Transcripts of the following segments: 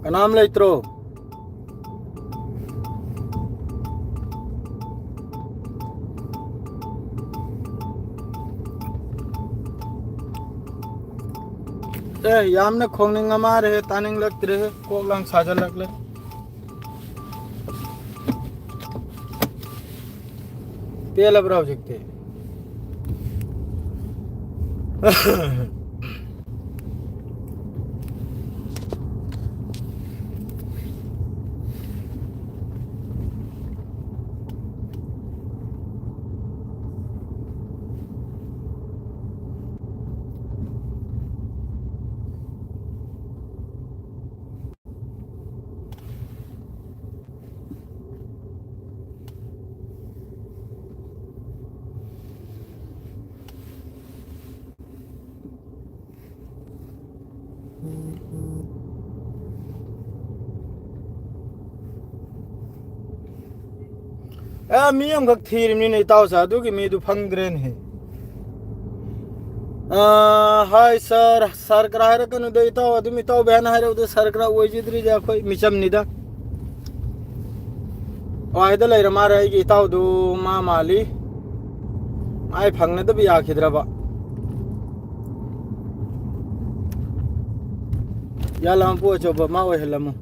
Kanam leitro. Yamna khongning amare taning laktre ko lang sajal lakle. Tela brau jikte. Miyam kak thir mi nei taw sa du ki mi du phang dren he. Hi sir, sir kra ra kan dei taw adu mi taw ban ha ra du sir kra oi jidri ja khoi micham nida. Ai da lai ra ma ra gi taw du ma mali. Ai phang na da bi ya khidra ba. Ya lam pu cho ba ma oi helamu.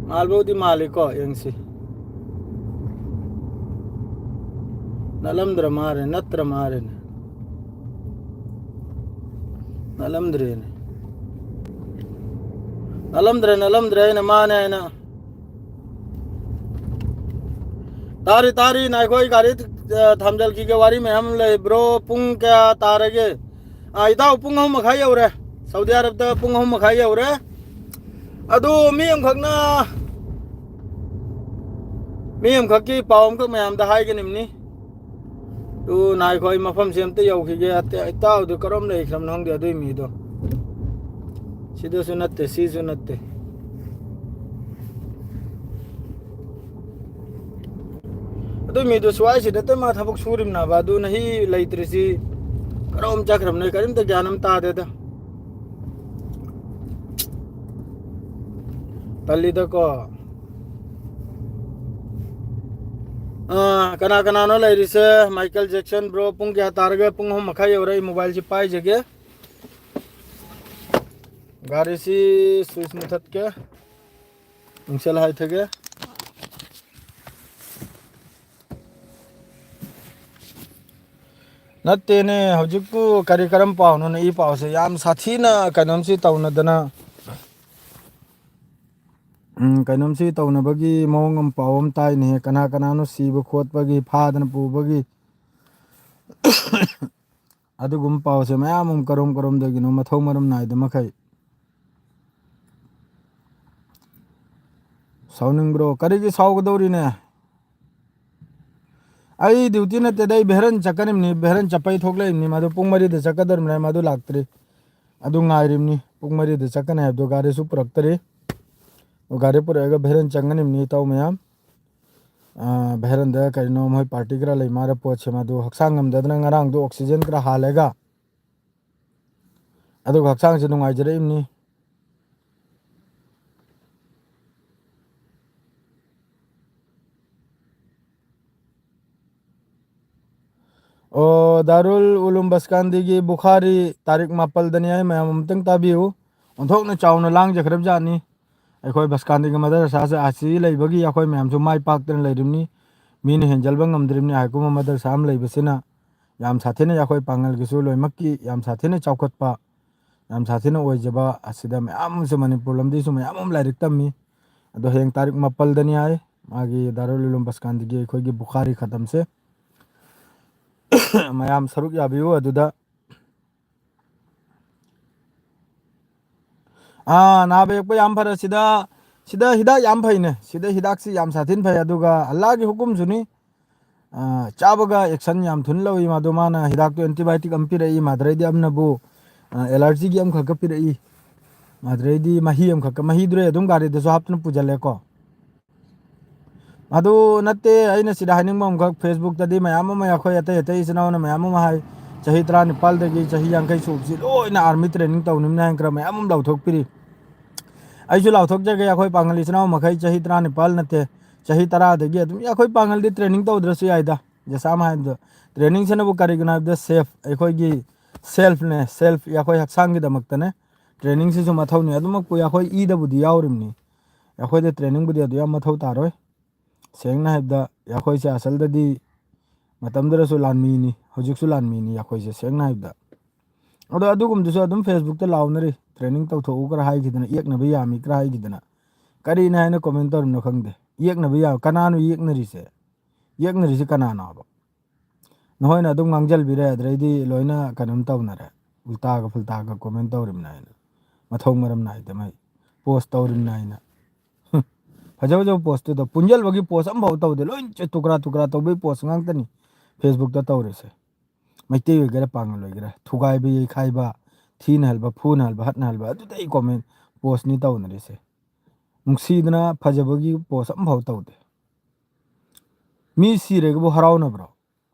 Mal bo di maliko yang si. Nalamdra mare natra mare ne nalamdra ne mane na तारी ना कोई गाड़ी थमजल की गवारी में हम ले bro पुंग क्या तारे के इता पुंग हम खाई हो रे सऊदी अरब तक पुंग हम खाई हो रे अदु मी हम खकना मी हम खकी पावम को मैं हम दा हाई के निमनी तू ना कोई मफम से हम ते यौ की के इता दु करम ले खम नंग दे दुई मी दो सीधे सुनते सी सुनते तो मी तो स्वाय से तो मा थबक सूरिम ना बादू नहीं लैत्रिसी करम चक्रम नहीं करिम तो ज्ञानम ता देता तल्ली तो को कना कना नो लैरिसे माइकल जैक्सन ब्रो पुंग क्या तारगे पुंग हम मखाई हो रही मोबाइल से पाई जगह गाड़ी सी स्विच मुथत के इंशल हाई थे के नत्ते ने हजिकु कार्यक्रम पाउनु न ई पाउ से याम साथी न कनम सी तौन दना कनम सी तौन बगी मोंगम पावम ताई ने कना कना नो सीब खोत बगी फादन पु बगी अदुगुम पाउ से मयाम करम करम दगी नो मथौ मरम नाय द मखै साउनिंग ब्रो करिगी साउगदौरी ने आई ड्यूटी न ते दई बेहरन चकनिम नि बेहरन चपई थोकले नि मादु पुंगमरी दे चकदर न मादु लागतरे अदु ngaइरिम नि पुंगमरी दे चकन है दो गारे सु प्रक्तरे ओ गारे पुरेगा बेहरन चंगनिम नि ताव मयाम बेहरन द करिनो मोय पार्टी करा ले मारे पोछे मादु हक्सांगम ददन ngarang दो ऑक्सीजन करा हालेगा अदु हक्सांग से नुंगाइ जरेम नि ओ दारुल उलुम बसकांदी की बुखारी तारीख मापल दनिया मैं अमतंग ताबियो ओंथोक न चावना लांग जखरब जानी अखोय बसकांदी के मदरसा से आसी लेबगी अखोय मैम जो माई पाक्तन लेरिमनी मीन हेंजलबा ngमद्रिमनी आइकुम मदरसा हम लेबसिना याम साथेने अखोय पांगल गिसु लोइमक्की याम साथेने चावखतपा याम साथेने ओइजबा असिदा मैम से मणिपुर लमदी सु मैम लाइरिक तम्मी अदो हेंग तारीख मापल दनिया मागी दारुल उलुम बसकांदी की अखोय की बुखारी खत्म से मयाम सरुक याबियो अदुदा नाबे पे याम फर सिदा सिदा हिदा याम फैने सिदा हिदाक से याम साथिन फै अदुगा अल्लाह की हुकुम सुनी चाबगा एक्शन याम थुन लवी मादो माना हिदाक तो एंटीबायोटिक अम पिरई माद्रेदी अमनबु एलर्जी की अम खक पिरई माद्रेदी मही अम खक मही दुरे अदुम गारी दसो हापतन पुजले को अदु नते अइना सिदा हानिंग मम खक फेसबुक तदी मयाम म याखोय अते अते इसनावना मयाम म हाय चाही 3 निपाल दगी चाही 50 सुबसी लोइना आर्मी ट्रेनिंग तौनिम ना अंक्र मयाम लौथोक पिरी ꯑꯩꯁꯨ ꯂꯥꯎꯊꯣꯛꯆꯒꯦ ꯑꯩꯈꯣꯏ ꯄꯥꯡꯒꯜ ꯏꯆꯤꯟ ꯏꯅꯥꯎ ꯃꯈꯩ ꯆꯍꯤ 17 ꯅꯠꯇꯦ ꯆꯍꯤ 10 ꯑꯗꯨꯝ ꯑꯩꯈꯣꯏ ꯄꯥꯡꯒꯜꯗꯤ ꯇ꯭ꯔꯦꯅꯤꯡ ꯇꯧꯗ꯭ꯔꯁꯨ ꯌꯥꯏꯗ ꯖꯁꯥꯝ ꯍꯥꯏꯕꯗꯣ ꯇ꯭ꯔꯦꯅꯤꯡꯁꯤꯅꯕꯨ ꯀꯔꯤꯒꯤꯅꯣ ꯍꯥꯏꯕꯗ ꯁꯦꯐ ꯑꯩꯈꯣꯏꯒꯤ ꯁꯦꯜꯐꯅꯦ ꯁꯦꯜꯐ ꯑꯩꯈꯣꯏ ꯍꯛꯆꯥꯡꯒꯤꯗꯃꯛꯇꯅꯦ ꯇ꯭ꯔꯦꯅꯤꯡꯁꯤꯁꯨ ꯃꯊꯧꯅꯤ ꯑꯗꯨꯃꯛꯄꯨ ꯑꯩꯈꯣꯏ ꯏꯗꯕꯨꯗꯤ ꯌꯥꯎꯔꯤꯕꯅꯤ ꯑꯩꯈꯣꯏꯗ ꯇ꯭ꯔꯦꯅꯤꯡꯕꯨꯗꯤ ꯑꯗꯨ ꯌꯥꯝ ꯃꯊꯧ ꯇꯥꯔꯣꯏ ꯁꯦꯡꯅ ꯍꯥꯏꯕꯗ ꯑꯩꯈꯣꯏꯁꯦ ꯑꯁꯜꯗꯗꯤ ꯃꯇꯝꯗꯨꯗꯁꯨ ꯂꯥꯟꯃꯤꯅꯤ ꯍꯧꯖꯤꯛꯁꯨ ꯂꯥꯟꯃꯤꯅꯤ ꯑꯩꯈꯣꯏꯁꯦ ꯁꯦꯡꯅ ꯍꯥꯏꯕꯗ ꯑꯗꯣ ꯑꯗꯨꯒꯨꯝꯕꯗꯨꯁꯨ ꯑꯗꯨꯝ ꯐꯦꯁꯕꯨꯛꯇ ꯂꯥꯎꯅꯔꯤ ꯇ꯭ꯔꯦꯅꯤꯡ ꯇꯧꯊꯣꯛꯎ ꯈꯔ ꯍꯥꯏꯈꯤꯗꯅ ꯌꯦꯛꯅꯕ ꯌꯥꯝꯃꯤ ꯈꯔ ꯍꯥꯏꯈꯤꯗꯅ ꯀꯔꯤꯅ ꯍꯥꯏꯅ ꯀꯣꯃꯦꯟ ꯇꯧꯔꯤꯅꯣ ꯈꯪꯗꯦ ꯌꯦꯛꯅꯕ ꯌꯥꯕ ꯀꯅꯥꯅꯣ ꯌꯦꯛꯅꯔꯤꯁꯦ ꯌꯦꯛꯅꯔꯤꯁꯦ ꯀꯅꯥꯅꯣꯕ ꯅꯈꯣꯏꯅ ꯑꯗꯨꯝ ꯉꯥꯡꯖꯜꯕꯤꯔꯦ ꯑꯗꯩꯗꯤ ꯂꯣꯏꯅ ꯀꯩꯅꯣꯝ ꯇꯧꯅꯔꯦ ꯎꯜꯇꯥꯒ ꯐꯨꯜꯇꯥꯒ ꯀꯣꯃꯦꯟ ꯇꯧꯔꯤꯕꯅ ꯍꯥꯏꯅ ꯃꯊꯧ ꯃꯔꯝ ꯅꯥꯏꯗ ꯃꯩ ꯄꯣꯁ ꯇꯧꯔꯤꯕꯅ ꯍꯥꯏꯅ ꯐꯖ ꯐꯖꯕ ꯄꯣꯁꯇꯨꯗ ꯄꯨꯟꯁꯤꯜꯕꯒꯤ ꯄꯣꯁ ꯑꯃꯐꯥꯎ ꯇꯧꯗꯦ ꯂꯣꯏ ꯇꯨꯀ꯭ꯔꯥ ꯇꯨꯀ꯭ꯔꯥ ꯇꯧꯕꯒꯤ ꯄꯣꯁ ꯉꯥꯛꯇꯅꯤ ꯐꯦꯁꯕꯨꯛꯇ ꯇꯧꯔꯤꯁꯦ ꯃꯩꯇꯩ ꯑꯣꯏꯒꯦꯔꯥ ꯄꯥꯡꯒꯜ ꯑꯣꯏꯒꯦꯔꯥ ꯊꯨꯒꯥꯏꯕ ꯌꯩꯈꯥꯏꯕ ꯊꯤꯅꯍꯜꯕ ꯐꯨꯅꯍꯜꯕ ꯍꯠꯅꯍꯜꯕ ꯑꯗꯨꯗ ꯑꯩ ꯀꯣꯃꯦꯟ ꯄꯣꯁꯅꯤ ꯇꯧꯅꯔꯤꯁꯦ ꯅꯨꯡꯁꯤꯗꯅ ꯐꯖꯕꯒꯤ ꯄꯣꯁ ꯑꯃꯐꯥꯎ ꯇꯧꯗꯦ ꯃꯤ ꯁꯤꯔꯒꯕꯨ ꯍꯔꯥꯎꯅꯕ꯭ꯔꯣ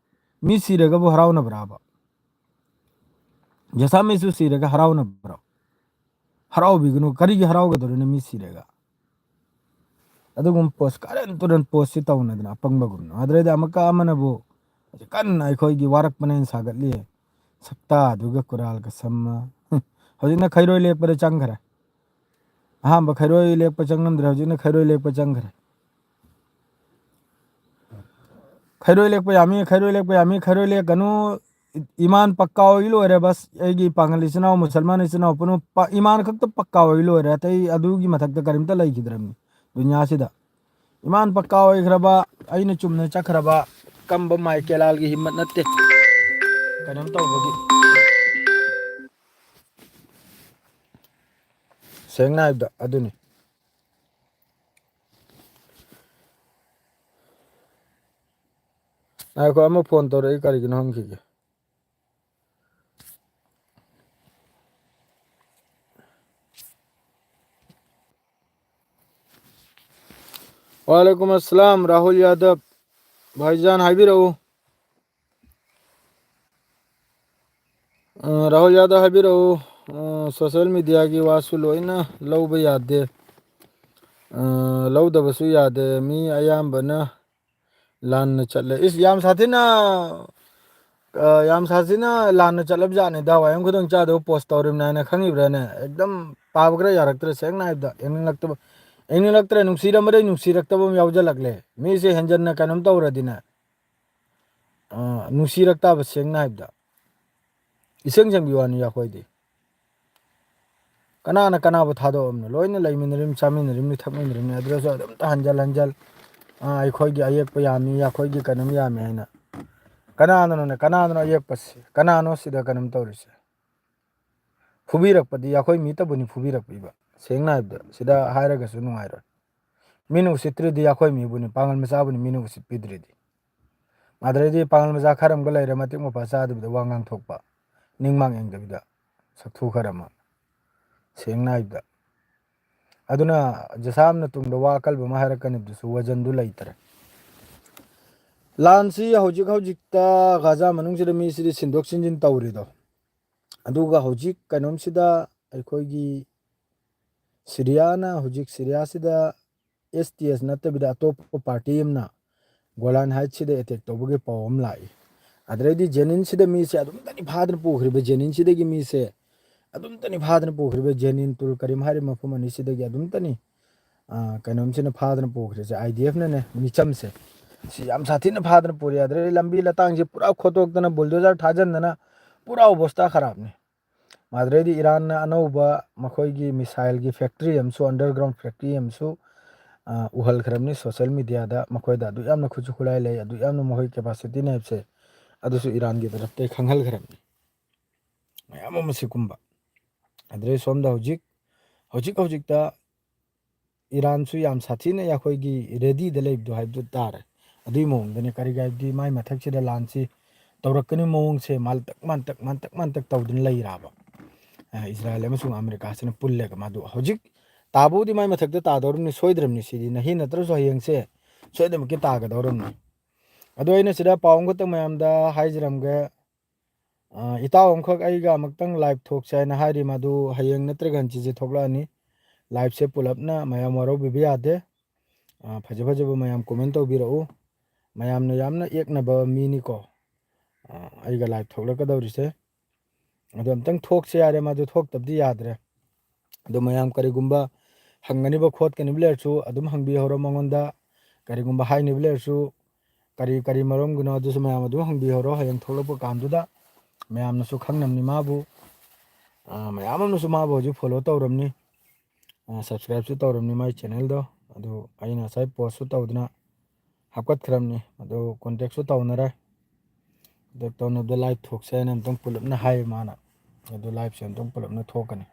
ꯃꯤ ꯁꯤꯔꯒꯕꯨ ꯍꯔꯥꯎꯅꯕ꯭ꯔꯥꯕ ꯖꯁꯥꯃꯤꯁꯨ ꯁꯤꯔꯒ ꯍꯔꯥꯎꯅꯕ꯭ꯔꯣ ꯍꯔꯥꯎꯕꯤꯒꯅꯨ ꯀꯔꯤꯒꯤ ꯍꯔꯥꯎꯒꯗꯧꯔꯤꯅꯣ ꯃꯤ ꯁꯤꯔꯒ ꯑꯗꯨꯒꯨꯝꯕ ꯄꯣꯁ ꯀꯥꯔꯟ ꯇꯨꯔꯟ ꯄꯣꯁꯁꯤ ꯇꯧꯅꯗꯅ ꯑꯄꯪꯕꯒꯨꯝꯅ ꯑꯗꯨꯗꯩꯗꯤ ꯑꯃꯨꯛꯀ ꯑꯃꯅꯕꯨ ꯀꯟꯅ ꯑꯩꯈꯣꯏꯒꯤ ꯋꯥꯔꯛꯄꯅꯦꯅ ꯁꯥꯒꯠꯂꯤ ꯁꯛꯇꯥꯗꯨꯒ ꯀꯨꯔꯥꯜꯒ ꯁꯝꯃ ꯍꯧꯖꯤꯛꯅ ꯈꯩꯔꯣꯏ ꯂꯦꯞꯄꯗ ꯆꯪꯈ꯭ꯔꯦ ꯑꯍꯥꯟꯕ ꯈꯩꯔꯣꯏ ꯂꯦꯞꯄ ꯆꯪꯉꯝꯗ꯭ꯔꯦ ꯍꯧꯖꯤꯛꯅ ꯈꯩꯔꯣꯏ ꯂꯦꯞꯄ ꯆꯪꯈ꯭ꯔꯦ ꯈꯩꯔꯣꯏ ꯂꯦꯛꯄ ꯌꯥꯝꯃꯤ ꯈꯩꯔꯣꯏ ꯂꯦꯛꯄ ꯌꯥꯝꯃꯤ ꯈꯩꯔꯣꯏ ꯂꯦꯛꯀꯅꯨ ꯏꯃꯥꯟ ꯄꯛꯀꯥ ꯑꯣꯏ ꯂꯣꯏꯔꯦ ꯕꯁ ꯑꯩꯒꯤ ꯄꯥꯡꯒꯜ ꯏꯆꯤꯟ ꯏꯅꯥꯎ ꯃꯨꯁꯜꯃꯥꯟ ꯏꯆꯤꯟ ꯏꯅꯥꯎ ꯄꯨꯝꯅꯃꯛ ꯏꯃꯥꯟ ꯈꯛꯇ ꯄꯛꯀꯥ ꯑꯣꯏ ꯂꯣꯏꯔꯦ ꯑꯇꯩ ꯑꯗꯨꯒꯤ ꯃꯊꯛꯇ ꯀꯔꯤꯝꯇ ꯂꯩꯈꯤꯗ꯭ꯔꯕꯅꯤ ꯗꯨꯅꯤꯌꯥꯁꯤꯗ ꯏꯃꯥꯟ ꯄꯛꯀꯥ ꯑꯣꯏꯈ꯭ꯔꯕ ꯑꯩꯅ ꯆꯨꯝꯅ ꯆꯠꯈ꯭ꯔꯕ ꯀꯝꯕ ꯃꯥꯏ ꯀꯦꯂꯥꯜꯒꯤ ꯍꯤꯝꯃꯠ ꯅꯠꯇꯦ ꯀꯩꯅꯣꯝ ꯇꯧꯕꯒꯤ ꯁꯦꯡꯅ ꯍꯥꯏꯕꯗ ꯑꯗꯨꯅꯤ ꯉꯥꯏꯈꯣ ꯑꯃꯨꯛ ꯐꯣꯟ ꯇꯧꯔꯛꯏ ꯀꯔꯤꯒꯤꯅꯣ ꯍꯪꯈꯤꯒꯦ वालेकुम अस्सलाम राहुल यादव भाईजान हाइबिरऊ राहुल यादव हाइबिरऊ सोशल मीडिया की वासु लोइना लौबा यादे लौदबसु यादे मी अयाम्बना लान चले इस याम साथीना ꯌꯥꯝ ꯁꯥꯊꯤꯅ ꯂꯥꯟꯅ ꯆꯠꯂꯕ ꯖꯥꯠꯅꯤꯗ ꯋꯥꯌꯝ ꯈꯨꯗꯣꯡ ꯆꯥꯗꯕ ꯄꯣꯁ ꯇꯧꯔꯤꯕꯅꯤ ꯍꯥꯏꯅ ꯈꯪꯉꯤꯕ꯭ꯔꯥꯅꯦ ꯑꯦꯛꯗꯝ ꯄꯥꯕ ꯈꯔ ꯌꯥꯔꯛꯇ꯭ꯔꯦ ꯁꯦꯡꯅ ꯍꯥꯏꯕꯗ ꯌꯦꯡꯅꯤꯡꯂꯛꯇꯕ ꯌꯦꯡꯅꯤꯡꯂꯛꯇ꯭ꯔꯦ ꯅꯨꯡꯁꯤꯔꯝꯕꯗꯩ ꯅꯨꯡꯁꯤꯔꯛꯇꯕ ꯑꯃ ꯌꯥꯎꯁꯤꯜꯂꯛꯂꯦ ꯃꯤꯁꯦ ꯍꯦꯟꯖꯟꯅ ꯀꯩꯅꯣꯝ ꯇꯧꯔꯗꯤꯅꯦ ꯅꯨꯡꯁꯤꯔꯛꯇꯕ ꯁꯦꯡꯅ ꯍꯥꯏꯕꯗ ꯏꯁꯦꯡ ꯁꯦꯡꯕꯤ ꯋꯥꯅꯤ ꯑꯩꯈꯣꯏꯗꯤ ꯀꯅꯥꯅ ꯀꯅꯥꯕꯨ ꯊꯥꯗꯣꯛꯑꯕꯅꯣ ꯂꯣꯏꯅ ꯂꯩꯃꯤꯟꯅꯔꯤꯕ ꯆꯥꯃꯤꯟꯅꯔꯤꯕꯅꯤ ꯊꯛꯃꯤꯟꯅꯔꯤꯕꯅꯤ ꯑꯗꯨꯗꯁꯨ ꯑꯗꯨꯝꯇ ꯍꯟꯖꯤꯜ ꯍꯟꯖꯤꯜ ꯑꯩꯈꯣꯏꯒꯤ ꯑꯌꯦꯛꯄ ꯌꯥꯝꯃꯤ ꯑꯩꯈꯣꯏꯒꯤ ꯀꯩꯅꯣꯝ ꯌꯥꯝꯃꯤ ꯍꯥꯏꯅ ꯀꯅꯥꯅꯅꯣꯅꯦ ꯀꯅꯥꯅꯣ ꯑꯌꯦꯛꯄꯁꯤ ꯀꯅꯥꯅꯣ ꯁꯤꯗ ꯀꯩꯅꯣꯝ ꯇꯧꯔꯤꯁꯦ ꯐꯨꯕꯤꯔꯛꯄꯗꯤ ꯑꯩꯈꯣꯏ ꯃꯤꯇꯕꯨꯅꯤ ꯐꯨꯕꯤꯔꯛꯄꯤꯕ ꯁꯦꯡꯅ ꯍꯥꯏꯕꯗ ꯁꯤꯗ ꯍꯥꯏꯔꯒꯁꯨ ꯅꯨꯡꯉꯥꯏꯔꯣꯏ ꯃꯤꯅ ꯎꯁꯤꯠꯇ꯭ꯔꯤꯗꯤ ꯑꯩꯈꯣꯏ ꯃꯤꯕꯨꯅꯤ ꯄꯥꯡꯒꯜ ꯃꯆꯥꯕꯨꯅꯤ ꯃꯤꯅ ꯎꯁꯤꯠꯄꯤꯗ꯭ꯔꯤꯗꯤ ꯑꯗꯨꯗꯩꯗꯤ ꯄꯥꯡꯒꯜ ꯃꯆꯥ ꯈꯔ ꯑꯃꯒ ꯂꯩꯔꯦ ꯃꯇꯤꯛ ꯃꯄꯥ ꯆꯥꯗꯕꯤꯗ ꯋꯥ ꯉꯥꯡꯊꯣꯛꯄ ꯅꯤꯡꯃꯥꯡ ꯌꯦꯡꯗꯕꯤꯗ ꯁꯛꯊꯨ ꯈꯔ ꯑꯃ ꯁꯦꯡꯅ ꯍꯥꯏꯕꯗ ꯑꯗꯨꯅ ꯖꯁꯥꯝꯅ ꯇꯨꯡꯗ ꯋꯥ ꯑꯀꯜꯕ ꯑꯃ ꯍꯥꯏꯔꯛꯀꯅꯤꯗꯨꯁꯨ ꯋꯖꯟꯗꯨ ꯂꯩꯇ꯭ꯔꯦ ꯂꯥꯟꯁꯤ ꯍꯧꯖꯤꯛ ꯍꯧꯖꯤꯛꯇ ꯒꯥꯖꯥ ꯃꯅꯨꯡꯁꯤꯗ ꯃꯤꯁꯤꯗꯤ ꯁꯤꯟꯗꯣꯛ ꯁꯤꯟꯖꯤꯟ ꯇꯧꯔꯤꯗꯣ ꯑꯗꯨꯒ ꯍꯧꯖꯤꯛ ꯀꯩꯅꯣꯝꯁꯤꯗ ꯑꯩꯈꯣꯏꯒꯤ ꯁꯤꯔꯤꯌꯥꯅ ꯍꯧꯖꯤꯛ ꯁꯤꯔꯤꯌꯥꯁꯤꯗ ꯑꯦꯁ ꯇꯤ ꯑꯦꯁ ꯅꯠꯇꯕꯤꯗ ꯑꯇꯣꯞꯄ ꯄꯥꯔꯇꯤ ꯑꯃꯅ ꯒꯣꯂꯥꯟ ꯍꯥꯏꯠꯁꯤꯗ ꯑꯦꯇꯦꯛ ꯇꯧꯕꯒꯤ ꯄꯥꯎ ꯑꯃ ꯂꯥꯛꯏ ꯑꯗꯩꯗꯤ ꯖꯦꯅꯤꯟꯁꯤꯗ ꯃꯤꯁꯦ ꯑꯗꯨꯝꯇꯅꯤ ꯐꯥꯗꯅ ꯄꯨꯈ꯭ꯔꯤꯕ ꯖꯦꯅꯤꯟꯁꯤꯗꯒꯤ ꯃꯤꯁꯦ ꯑꯗꯨꯝꯇꯅꯤ ꯐꯥꯗꯅ ꯄꯨꯈ꯭ꯔꯤꯕ ꯖꯦꯅꯤꯟ ꯇꯨꯜ ꯀꯔꯤꯝ ꯍꯥꯏꯔꯤꯕ ꯃꯐꯝ ꯑꯅꯤꯁꯤꯗꯒꯤ ꯑꯗꯨꯝꯇꯅꯤ ꯀꯩꯅꯣꯝꯁꯤꯅ ꯐꯥꯗꯅ ꯄꯨꯈ꯭ꯔꯤꯁꯦ ꯑꯥꯏ ꯗꯤ ꯑꯦꯐꯅꯅꯦ ꯃꯤꯆꯝꯁꯦ ꯁꯤ ꯌꯥꯝ ꯁꯥꯊꯤꯅ ꯐꯥꯗꯅ ꯄꯨꯔꯤ ꯑꯗꯩ ꯂꯝꯕꯤ ꯂꯇꯥꯡꯁꯦ ꯄꯨꯔꯥ ꯈꯣꯠꯇꯣꯛꯇꯅ ꯕꯨꯜꯗꯣꯖꯔ ꯊꯥꯖꯤꯟꯗꯅ ꯄꯨꯔꯥ ꯑꯣꯕꯁꯇꯥ ꯈꯔꯥꯞꯅꯤ ꯃꯗꯨꯗꯩꯗꯤ ꯏꯔꯥꯟꯅ ꯑꯅꯧꯕ ꯃꯈꯣꯏꯒꯤ ꯃꯤꯁꯥꯏꯜꯒꯤ ꯐꯦꯛꯇ꯭ꯔꯤ ꯑꯃꯁꯨ ꯑꯟꯗꯔꯒ꯭ꯔꯥꯎꯟ ꯐꯦꯛꯇ꯭ꯔꯤ ꯑꯃꯁꯨ ꯎꯍꯜꯈ꯭ꯔꯕꯅꯤ ꯁꯣꯁꯦꯜ ꯃꯤꯗꯤꯌꯥꯗ ꯃꯈꯣꯏꯗ ꯑꯗꯨ ꯌꯥꯝꯅ ꯈꯨꯠꯁꯨ ꯈꯨꯠꯂꯥꯏ ꯂꯩ ꯑꯗꯨ ꯌꯥꯝꯅ ꯃꯈꯣꯏ ꯀꯦꯄꯥꯁꯤꯇꯤꯅꯦ ꯍꯥꯏꯕꯁꯦ ꯑꯗꯨꯁꯨ ꯏꯔꯥꯟꯒꯤ ꯇꯔꯞꯇ ꯈꯪꯍꯟꯈ꯭ꯔꯕꯅꯤ ꯃꯌꯥꯝ ꯑꯃ ꯁꯤꯒꯨꯝꯕ ꯑꯗꯩ ꯁꯣꯝꯗ ꯍꯧꯖꯤꯛꯇ ꯏꯔꯥꯟꯁꯨ ꯌꯥꯝ ꯁꯥꯊꯤꯅ ꯑꯩꯈꯣꯏꯒꯤ ꯔꯦꯗꯤꯗ ꯂꯩꯕꯗꯣ ꯍꯥꯏꯕꯗꯨ ꯇꯥꯔꯦ ꯑꯗꯨꯏ ꯃꯑꯣꯡꯗꯅꯤ ꯀꯔꯤꯒꯤ ꯍꯥꯏꯕꯗꯤ ꯃꯥꯏ ꯃꯊꯛꯁꯤꯗ ꯂꯥꯟꯁꯤ ꯇꯧꯔꯛꯀꯅꯤ ꯃꯑꯣꯡꯁꯦ ꯃꯥꯟꯇꯛ ꯇꯧꯗꯨꯅ ꯂꯩꯔꯕ ꯏꯖ꯭ꯔꯥꯏꯜ ꯑꯃꯁꯨꯡ ꯑꯃꯦꯔꯤꯀꯥꯁꯤꯅ ꯄꯨꯜꯂꯒ ꯃꯗꯨ ꯍꯧꯖꯤꯛ ꯇꯥꯕꯨꯗꯤ ꯃꯥꯏ ꯃꯊꯛꯇ ꯇꯥꯗꯧꯔꯤꯕꯅꯤ ꯁꯣꯏꯗ꯭ꯔꯕꯅꯤ ꯁꯤꯗꯤ ꯅꯍꯤ ꯅꯠꯇ꯭ꯔꯁꯨ ꯍꯌꯦꯡꯁꯦ ꯁꯣꯏꯗꯅꯃꯛꯀꯤ ꯇꯥꯒꯗꯧꯔꯕꯅꯤ ꯑꯗꯣ ꯑꯩꯅ ꯁꯤꯗ ꯄꯥꯎ ꯑꯃꯈꯛꯇꯪ ꯃꯌꯥꯝꯗ ꯍꯥꯏꯖꯔꯝꯒꯦ ꯏꯇꯥꯎ ꯑꯃꯈꯛ ꯑꯩꯒ ꯑꯃꯨꯛꯇꯪ ꯂꯥꯏꯚ ꯊꯣꯛꯁꯦ ꯍꯥꯏꯅ ꯍꯥꯏꯔꯤ ꯃꯗꯨ ꯍꯌꯦꯡ ꯅꯠꯇ꯭ꯔꯒ ꯍꯪꯆꯤꯠꯁꯦ ꯊꯣꯛꯂꯛꯑꯅꯤ लाइव से पुलपना मयाम वारो बिबी यादे फजे फजे मयाम कमेंट तौबिरऊ मयामना यामना एकनबा मीनिको आइगा लाइव थोलकदौरिसे अदो अमतंग थोकसे यारे मादो थोकतबदि यादरे अदो मयाम करिगुम्बा हंगनिबा खोटकनिबा लेरसु अदुम हंगबि हरो मंगोंदा करिगुम्बा हाइनिबा लेरसु करी करी मरमगुनो अदुसु मयाम अदुम हंगबि हरो हयंग थोलपो कामदुदा मयामनसु खंगनमनि माबु मयामनसु माबु हजु फॉलो तौरमनि सब्सक्राइब सु तौरमनि माय चैनल दो अदो आइना साइ पोस्ट सु तौदना हापकतखरमनि अदो कांटेक्ट सु तौनरे अदो तौनबदा लाइव थोकसे नमतंग पुलपना हाय माना अदो लाइव से नमतंग पुलपना थोकनी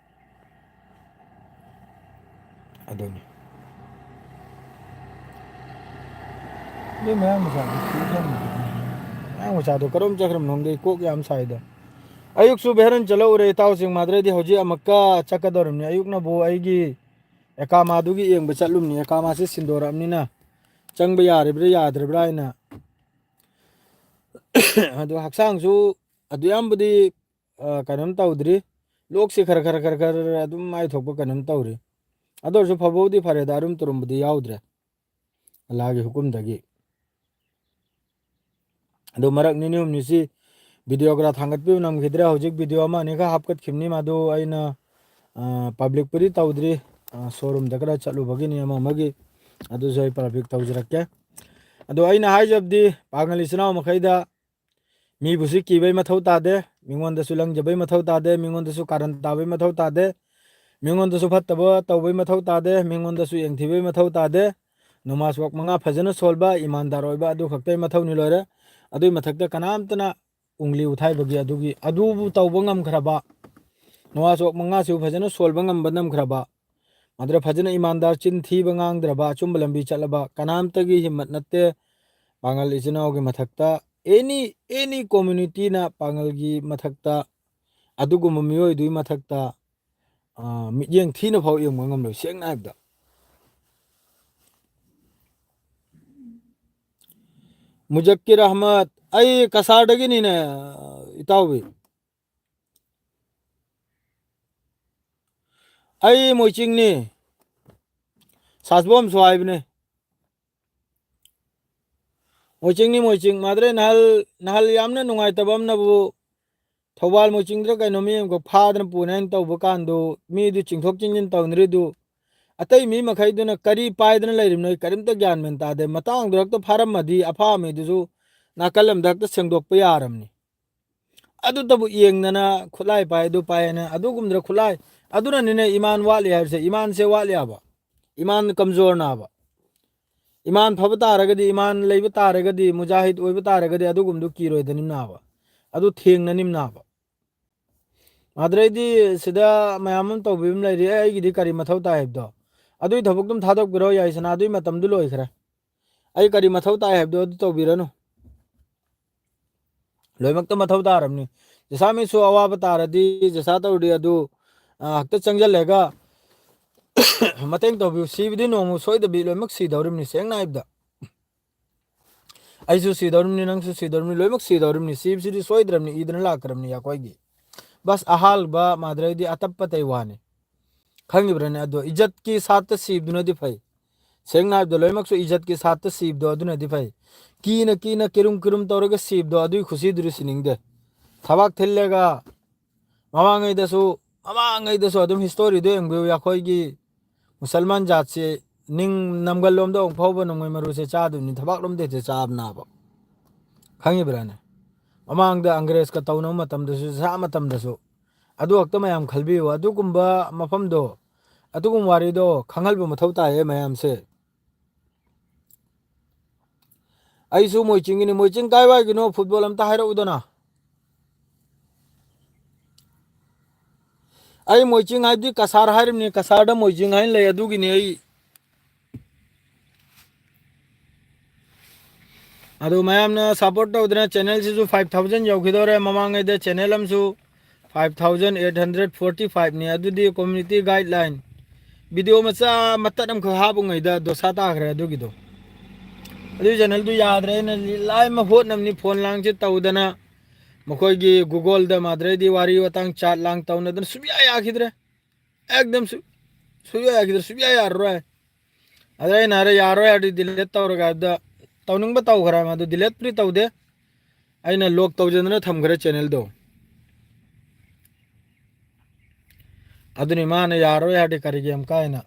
अदोनी ये मैं मसा मैं मसा तो करम चक्रम नोंदे कोक याम साइदा अयुक सु बेहरन चलो रे ताव सिंग माद्रे दी होजी अमक्का चकदरमनी अयुक ना बो आइगी एका मादुगी येंग बचलुमनी एका मासे सिंदोरमनी ना चंग यारेब्रा याद्रेब्रा आइना अदो हक्सांग सु अदु यामबदी कनम तौद्री लोक से खर खर खर खर अदुम माइ थोप कनम तौरी अदो सु फबोदी फरे दारुम तुरुमबदी याउद्रे अल्लाह के हुकुम दगी अदो मरक निनी हमनिसी वीडियो ग्रा थांगत पे नमखिद्रे हौजिक वीडियो अमा नेका हापकत खिमनी मादो आइना पब्लिक पुरी तौद्री शोरूम दगरा चलु बगिनी अमा मगी अदो जय पब्लिक तौजरक्के अदो आइना हाइजबदी पागलिसना मखैदा मी बुसी कीबै मथौ तादे मिंगोंदसु लंगजबै मथौ तादे मिंगोंदसु कारण ताबै मथौ तादे मिंगोंदसु फत्तब तौबै मथौ तादे मिंगोंदसु यंगथिबै मथौ तादे नमाज वक मंगा फजन सोलबा ईमानदार ओइबा अदु खक्तै मथौ नि लोरे अदुई मथक्ता कनामतना उंगली उठाई बगी अदुगी अदुबु तौबा ngam नमाज वक मंगा सु फजन सोलबा ngam बनम खरबा माद्र फजन ईमानदार चिन थीबा ngang अचुम लंबी चलबा कनामतगी हिम्मत नत्ते पांगल इजनाओ के मथक्ता एनी कम्युनिटी ना पांगल की मथक्ता अदुगुम मियोय दुई मथक्ता मियेंग थीना फाव येंग मंगम लो सेंग नायबदा मुजक्किर अहमद आई कसारदगी नी ने इतावबी आई मोइचिंग नी सासबोम स्वाइबने मोइचिंग माद्रे नहल यामना नुंगाइतबम नबु थौबाल मोइचिंगद्र कैनोमी को फादन पुनेन तौबा कांदो मी दु चिंगथोक चिंजिन तौनरिदु अतई मी मखैदुना करी पायदन लैरिम करिमता ज्ञान मेन तादे मतांग दुरक तो फारमदी अफा मे दुजु नाकलम दक सेंगदोक यारमनी अदु तबु येंगना खुलाई पाय दु पायना अदु गुमद्र खुलाई अदुना निने ईमान वाली हरसे ईमान से वाली आबा ईमान कमजोर नाबा ईमान फब तारगदी ईमान लेब तारगदी मुजाहिद ओइब तारगदी अदु गुमदु कीरोइदनिम नाबा अदु थेंगननिम नाबा माद्रेदी सिदा मयाम तौबिम लैरि आइगिदी करी मथौ ताइबदो अदुई थबक तुम थादोक बिरो याइसना अदुई मतम दु लोइखरा आई करी मथौ ताइ हैबदो अदु तौबिरनु लोइमक तो मथौ तारमनी जसा मी सु अवाब तारदी जसा तौडी अदु हक्ता चंगजलेगा मतेंग तौबि सीबदी नोमु सोइदबि लोइमक सीदौरिमनी सेंग नाइबदा आइसु सीदौरिमनी नंगसु सीदौरिमनी लोइमक सीदौरिमनी सीबसिदी सोइद्रमनी ईदन लाकरमनी याकोइगी बस अहाल बा माद्रेदी अतप्पतै वानी खंगिब्रने अदो इज्जत की साथ सीबदुनदी फै सेंग नाइबदा लोइमक सु इज्जत की साथ सीबदो अदुनदी फै कीना किरुम किरुम तौरगा सीबदो अदुई खुशी दुरि सिनिंगदे थबाक थिल्लेगा ममांगैदसु अदुम हिस्टोरी दो एंगबे याकोइगी मुसलमान जात से निंग नमगल लोमदो फावबा नंगै मरु से चादुनि थबाक लोमदे से चाबनाबा खंगिब्राने ममांगदा अंग्रेज का तौनो मतमदसु सा मतमदसु अदु हक्ता मयाम खलबियो अदुगुम्बा मफमदो अदुगुम वारिदो खंगलबो मथौ ताये मयाम से आइसु मोइचिंगिनी मोइचिंग कायवागिनो फुटबॉल अमता हाइरउदना आई मोइचिंग हाइदी कसार हाइरमनी कसारदा मोइचिंग हाइन ले अदुगिनी आई अदु मयामना सपोर्ट तौदना चैनल सिसु 5000 यौखिदोरे ममांगैदे चैनल अमसु 5845 नि अदुदी कम्युनिटी गाइडलाइन वीडियो मचा मतनम ख हाबुंगैदा दोसा ताखरे अदुगिदो अदु चैनल दु यादरे न लाइ म होत नमनी फोन लांग से तौदना मखोगी गूगल द माद्रेदी वारी वतांग चाट लांग तौनदन सुबिया याखिद्रे एकदम सु सुया यागिद्र सुया यारोय अदरे नारे यारोय अदि डिलीट तौरगा द तौनिंग तौखरा मदु डिलीट प्री तौदे अइना लॉक तौजनना थमखरे चैनल दो अदुनि माने यारोय हादि करिगे हम कायना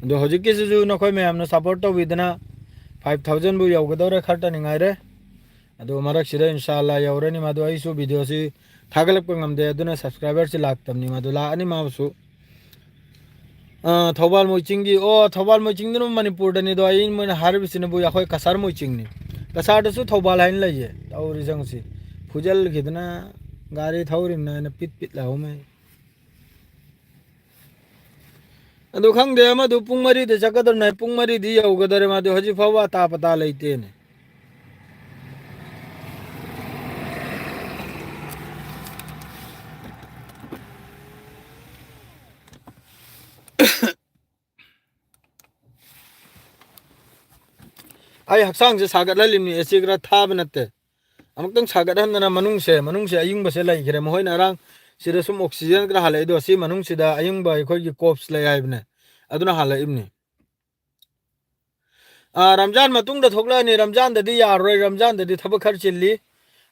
दो हजिकिसु नखोय मैमना सपोर्ट तौबिदना 5000 बु यौगदौरे खरटनि ngaire adu marak sida inshallah yaurani madu aisu video si thagalak ngamde aduna subscriber si laktamni madu la ani mawsu thobal moichingi o thobal moiching dinu manipur dani do ain mon harbisine bu yakhoi kasar moiching ni kasar da su thobal hain laye tauri jang si phujal gidna gari thaurim na pit pit la home adu khangde amadu pungmari de chakadar nai pungmari di yaugadare madu haji fawa ta pata leite ne ai haksang se sagat lalimni esigra thab natte amtang sagat hanna manung se ayung ba se lai gire mohoi narang sida sum oxygen gra halai do si manung sida ayung ba khoi gi cops lai aibne aduna halai ibni ramjan matung da thokla ni ramjan da di ya roi ramjan da di thab khar chilli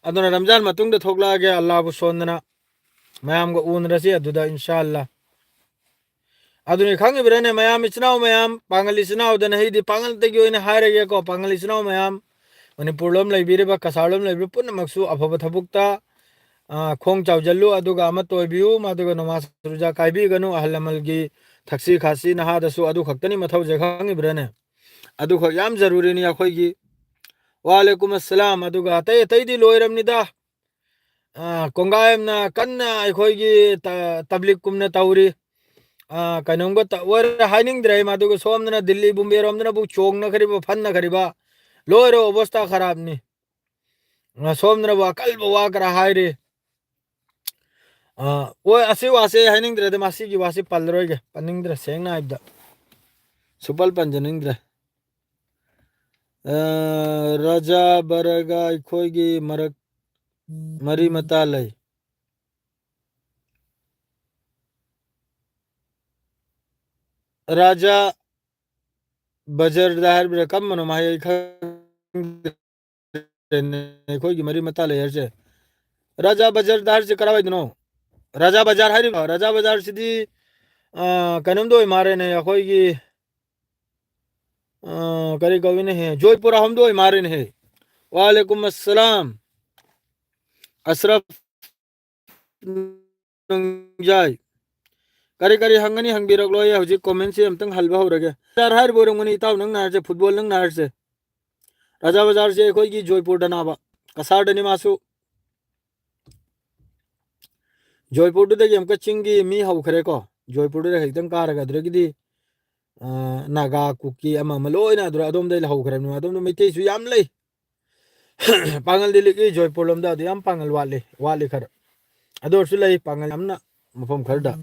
aduna ramjan matung da thokla ge allah bu sondana mayam ga un rasi aduda inshallah aduni khangi brene mayam ichnaw mayam pangali sinaw da nahi di pangal te gi oina haire ge ko pangali sinaw mayam manipur lom lai bire ba kasalom lai pun maksu afaba thabukta khong chawjallu aduga ama toibiu maduga namas ruja kaibi ganu ahlamal gi thaksi khasi na ha da su adu khaktani mathau je khangi brene adu kho yam zaruri ni akhoi gi wa alaikum assalam aduga tay tay di loiram ni da kongayam na kanna akhoi gi tablik kumna tauri kanonga ta war haining drai maduga somna dilli bumbe romna bu chong na khariba phan na khariba loiro obostha kharab ni somna ba kal ba kara haire wo asi wase haining dre de masi gi wasi palroi ge paning dre seng na ibda supal panjaning dre raja baraga khoi gi marak mari mata lai raja bajar dahar bre kam mano mai khoi gi mari mata lai herje raja bajar dahar se karawai dino raja bajar hari raja bajar sidi kanam doi mare ne khoi gi kari kawine hai joypur hum doi mare ne wa alaikum assalam asraf jai kari kari hangani hangbirak loya hoji comment se amtang halba horage tar har borongoni taw nang nar se football nang nar se raja bazar se khoi gi joypur danaba kasar dani masu joypur de gem ka chingi mi hau khare ko joypur de hekdam karaga dragi di naga kuki ama maloi na dura adom dai hau khare no adom no mete su yam lei pangal dili ki joypur lom da yam pangal wale khar ador su lei pangal amna mafam khar da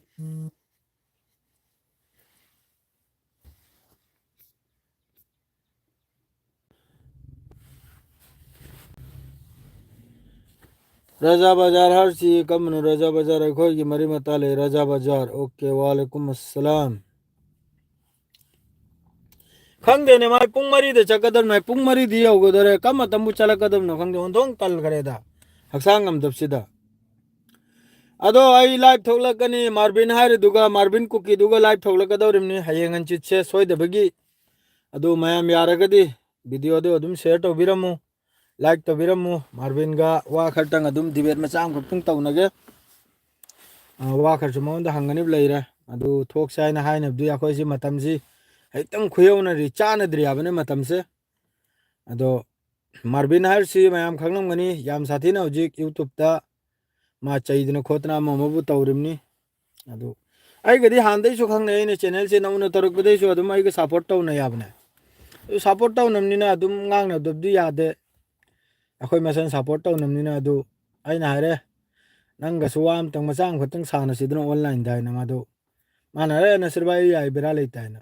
raja bazar har si kam no raja bazar khoi gi mari matale raja bazar okay wa alaikum assalam khangde ne mai pung mari de chakadar mai pung mari di hogo dore kam tambu chalakadam no khangde ondong tal kare da haksang am dapsida ado ai live thoklakani marvin har duga marvin kuki duga live thoklakadawrimni hayengan chitse soide bagi ado mayam yaragadi video de adum share to biramu like to biramu marvin ga wa khartang adum dibet macham khaptung tawnage wa kharchu monda hangani leira adu thok sai na haina du yakhoi si matam si haitam khuyona ri chana driyabane matam se ado marvin har si mayam khangnam gani yam sathina hojik youtube ta ma chaidna khotna mamu tawrimni adu ai gadi handai su khang nei ne channel se nauna taruk bedai su adum ai ga support taw na yabne support taw namni na adum ngang na dobdi yade akhoi masan support taw namni na adu ai na hare nang ga suwam tang machang khotang sana sidna online dai na madu mana re na sirbai ai bera leitai na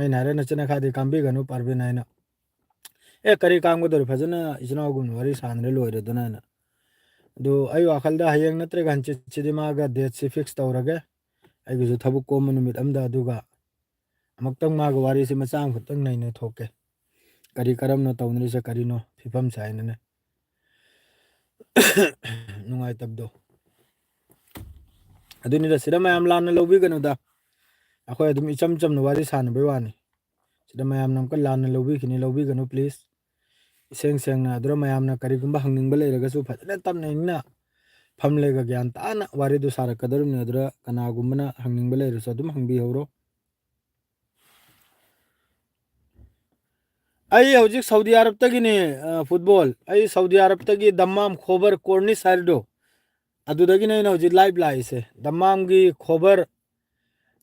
ai na re na chana khadi kambi ganu parbe na na e kari kam go dor phajana isna gun wari sanre loire dana na do ai wakhalda hayang natre gan chidima ga date se fix tawrage ꯑꯩꯒꯤꯁꯨ ꯊꯕꯛ ꯀꯣꯝꯕ ꯅꯨꯃꯤꯠ ꯑꯃꯗ ꯑꯗꯨꯒ ꯑꯃꯨꯛꯇꯪ ꯃꯥꯒ ꯋꯥꯔꯤꯁꯤ ꯃꯆꯥ ꯑꯃꯈꯛꯇꯪ ꯅꯩꯅ ꯊꯣꯛꯀꯦ ꯀꯔꯤ ꯀꯔꯝꯅ ꯇꯧꯅꯔꯤꯁꯦ ꯀꯔꯤꯅꯣ ꯐꯤꯕꯝꯁꯦ ꯍꯥꯏꯅꯅꯦ ꯅꯨꯡꯉꯥꯏꯇꯕꯗꯣ ꯑꯗꯨꯅꯤꯗ ꯁꯤꯗ ꯃꯌꯥꯝ ꯂꯥꯟꯅ ꯂꯧꯕꯤꯒꯅꯨꯗ ꯑꯩꯈꯣꯏ ꯑꯗꯨꯝ ꯏꯆꯝ ꯆꯝꯅ ꯋꯥꯔꯤ ꯁꯥꯟꯅꯕꯩ ꯋꯥꯅꯤ ꯁꯤꯗ ꯃꯌꯥꯝꯅ ꯑꯃꯨꯛꯀ ꯂꯥꯟꯅ ꯂꯧꯕꯤꯒꯅꯨ ꯄ꯭ꯂꯤꯖ इसेंग सेंगना अदुरा मयामना करिगुंबा हंनिंगबा लेरगसु फजने तमने इंगना फमलेगा ज्ञान ताना वारिदु सारकदरुनि अदुरा कनागुंबना हंनिंगबा लेरसु अदुम हंबी हौरो आई हौजिक सऊदी अरब तगिने फुटबॉल आई सऊदी अरब तगी दम्माम खोबर कोर्निस हारिदो अदुदगिने न हौजिक लाइव लाइसे दम्माम गी खोबर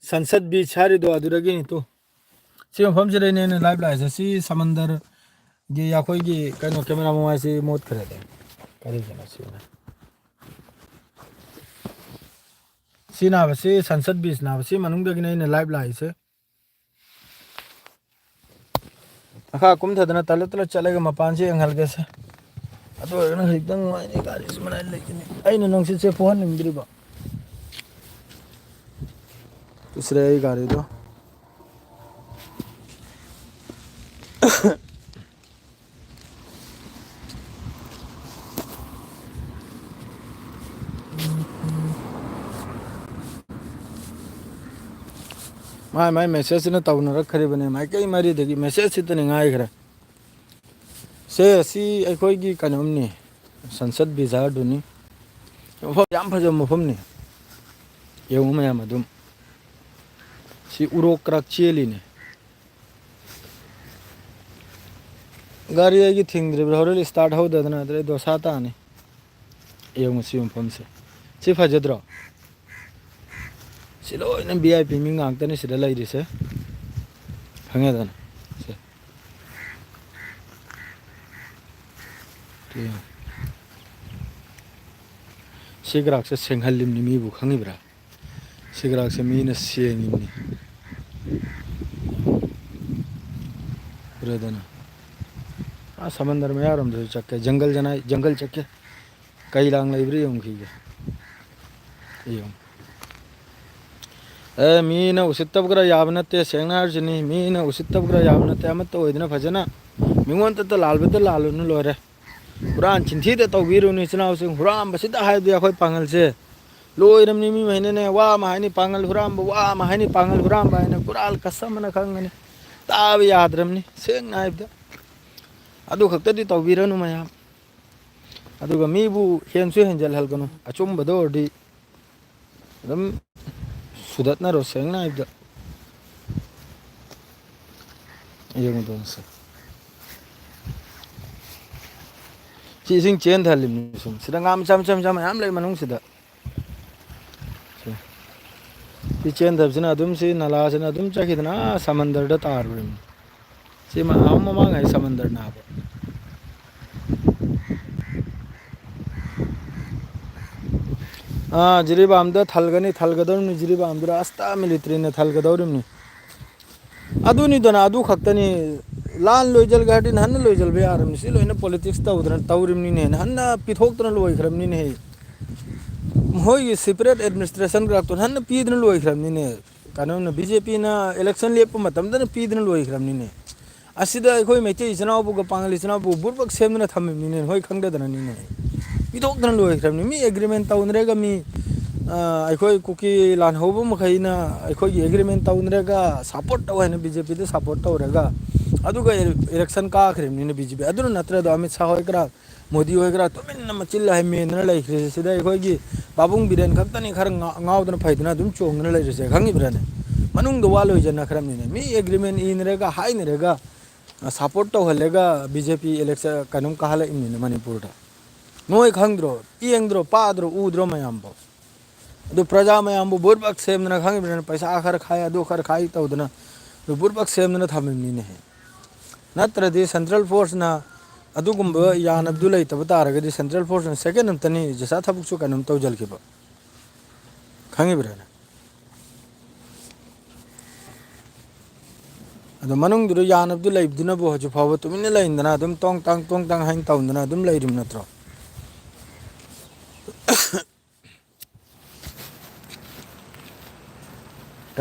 संसद बीच हारिदो अदुदगिनि तो सी मफम से ने लाइव लाइसे सी समंदर गी याखोई गी कनो कैमरा मोबाइल से मोद करे दे करी जना सी ना बसे संसद बीच ना बसे मनुंग दगिने ने लाइव लाइसे अखा कुम थदना तल तल चलेगा मपान से अंगल कैसे अतो न हिदंग माने गाड़ी से मनाई लेकिन आइने नंग से फोन निंद्रिबा दूसरे ही गाड़ी दो माई मैसेज ने तौन रखरीबने माई कई मरी दगी मैसेज सितने गायग्रे से असी अखोई कनोमनी संसद बिजारदुनी याम फजब मफमनी येउ मयाम अदुम सी उरोक क्रक चेलिने गाड़ी आगी थिंग्रिब्रा होरेल स्टार्ट होददना अदरे दोसाताने येउ मसी मफम से फजद्रो सिलोइना वीआईपी मिंग आंगतने सिदा लैरिसे खंगेदना से सिग्राक से सेंगहलिमनि मीबु खंगिब्रा सिग्राक से मीना सेंगिमनि पुरेदना आ समंदर में यारम दो चक्के जंगल जनाई जंगल चक्के कई लांग लाइब्रेरी होंगी ये ए मीना उसितबग्रा याबनते सेंगनारजनी मीना उसितबग्रा याबनते अमत ओइदना फजना मिंगोन त लालबत लालुनु लोरे पुरान चिंथी त तौबिरुनि चनाउसिंग हुराम बसिदा हायदि अखोय पांगल से लोइरमनि मी महिने वा माहानी पांगल हुराम वा माहानी पांगल हुराम बायने कुराल कसमना खंगनी ताब याद्रमनि सेंग नायबदा अदु खक्तदि तौबिरनु मयाम अदुगा मीबु हेंसु हेंजल हलगनु अचुंबदो ओरदि दम सुदतना रो सेंग नायबदा येंग दोनसे चीजिंग चेन थालिम सुम सिदा ngam cham cham cham yam lei manung sida सी चेन दबजना अदुम सी नला सना अदुम चखिदना समंदर द तारबिम सी मा हम मांग समंदर ना जिरीबामदा थलगनी थलगदौरनि जिरीबामदुरा अस्ता मिलिट्री ने थलगदौरनि अदुनी दना अदु खक्तनी लान लोइजल गाडी हन लोइजल बे आरमनि सि लोइना पॉलिटिक्स तौदना तौरिमनि ने हन पिथोक्तना लोइखरमनि ने होय सेपरेट एडमिनिस्ट्रेशन ग्राक तो हन पीदना लोइखरमनि ने कानून बीजेपी ना इलेक्शन लेप मतमदना पीदना लोइखरमनि ने असिदा अखोय मैचे इचनाबु ग पांगल इचनाबु बुरबक सेमना थममनि ने होय खंगदना नि ने पिथोक्तना लोइखरमनि मी एग्रीमेंट तौनरेगा मी अखोई कुकी लान होब मखैना अखोई एग्रीमेंट तौनरेगा सपोर्ट तौहैना बीजेपी दे सपोर्ट तौरेगा अदुगा इलेक्शन काखरेमनि बीजेपी अदुन नत्रद अमित शाह होयग्रा मोदी होयग्रा तुमिन मचिल है मेनना लैख्रे सिदा अखोई बाबुंग बिरेन खक्तनी खर गावदना फैदना दुम चोंगना लैरसे खंगिब्राने मनुंग द वाल होइजना खरमनि मी एग्रीमेंट इनरेगा हाइनरेगा सपोर्ट तौहलेगा बीजेपी इलेक्शन कनुम कहला इमनि मणिपुर दा नोय खंगद्रो इयंगद्रो पाद्रो उद्रो मयामबो दो प्रजा मयामबो बुरबक सेमना खंगिब्राने पैसा आखर खाया दो खर खाई तौदना दो बुरबक सेमना थममनि ने नत्रदि सेंट्रल फोर्स ना अदुगुंब यानबदु लैतब तारगदि सेंट्रल फोर्स ना सेकेंड अमतनी जसा थबुकसु कनुम तौजलखिबा खंगिब्राने अदो मनुंग दुरो यानबदु लैबदुना बो हजु फाव तुमिन लैंदना अदुम तोंग तांग हाइन तौदना अदुम लैरिम नत्रो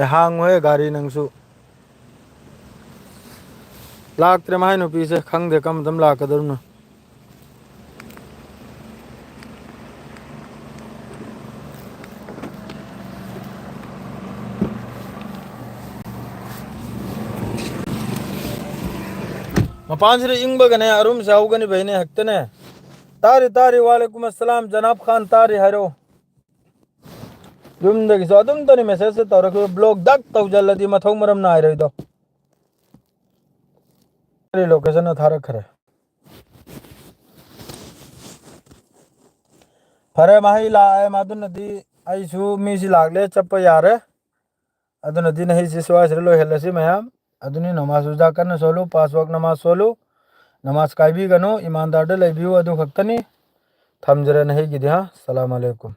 hang hoye gari nangsu laktre mai no pi se khang de kam dam la ka dur na ma panch re ing ba gane arum sau gani bhai ne hakte ne tari tari walaikum assalam janab khan tari haro dum de so dum to ni message se tor ko blog dak tau jaladi ma thong maram na ai roi do location थारा खरे फरे माही लाए मादु नदी आइसु मीसी लागले चप्प यारे अदु नदी नहीं से सुवास लो हेलसी मयाम अदुनी नमाज उजा करन सोलु 5 वक्त नमाज सोलु नमाज काई भी गनो ईमानदार दे लेबियो अदु खक्तनी थमजरे नहीं गिदिया सलाम अलैकुम।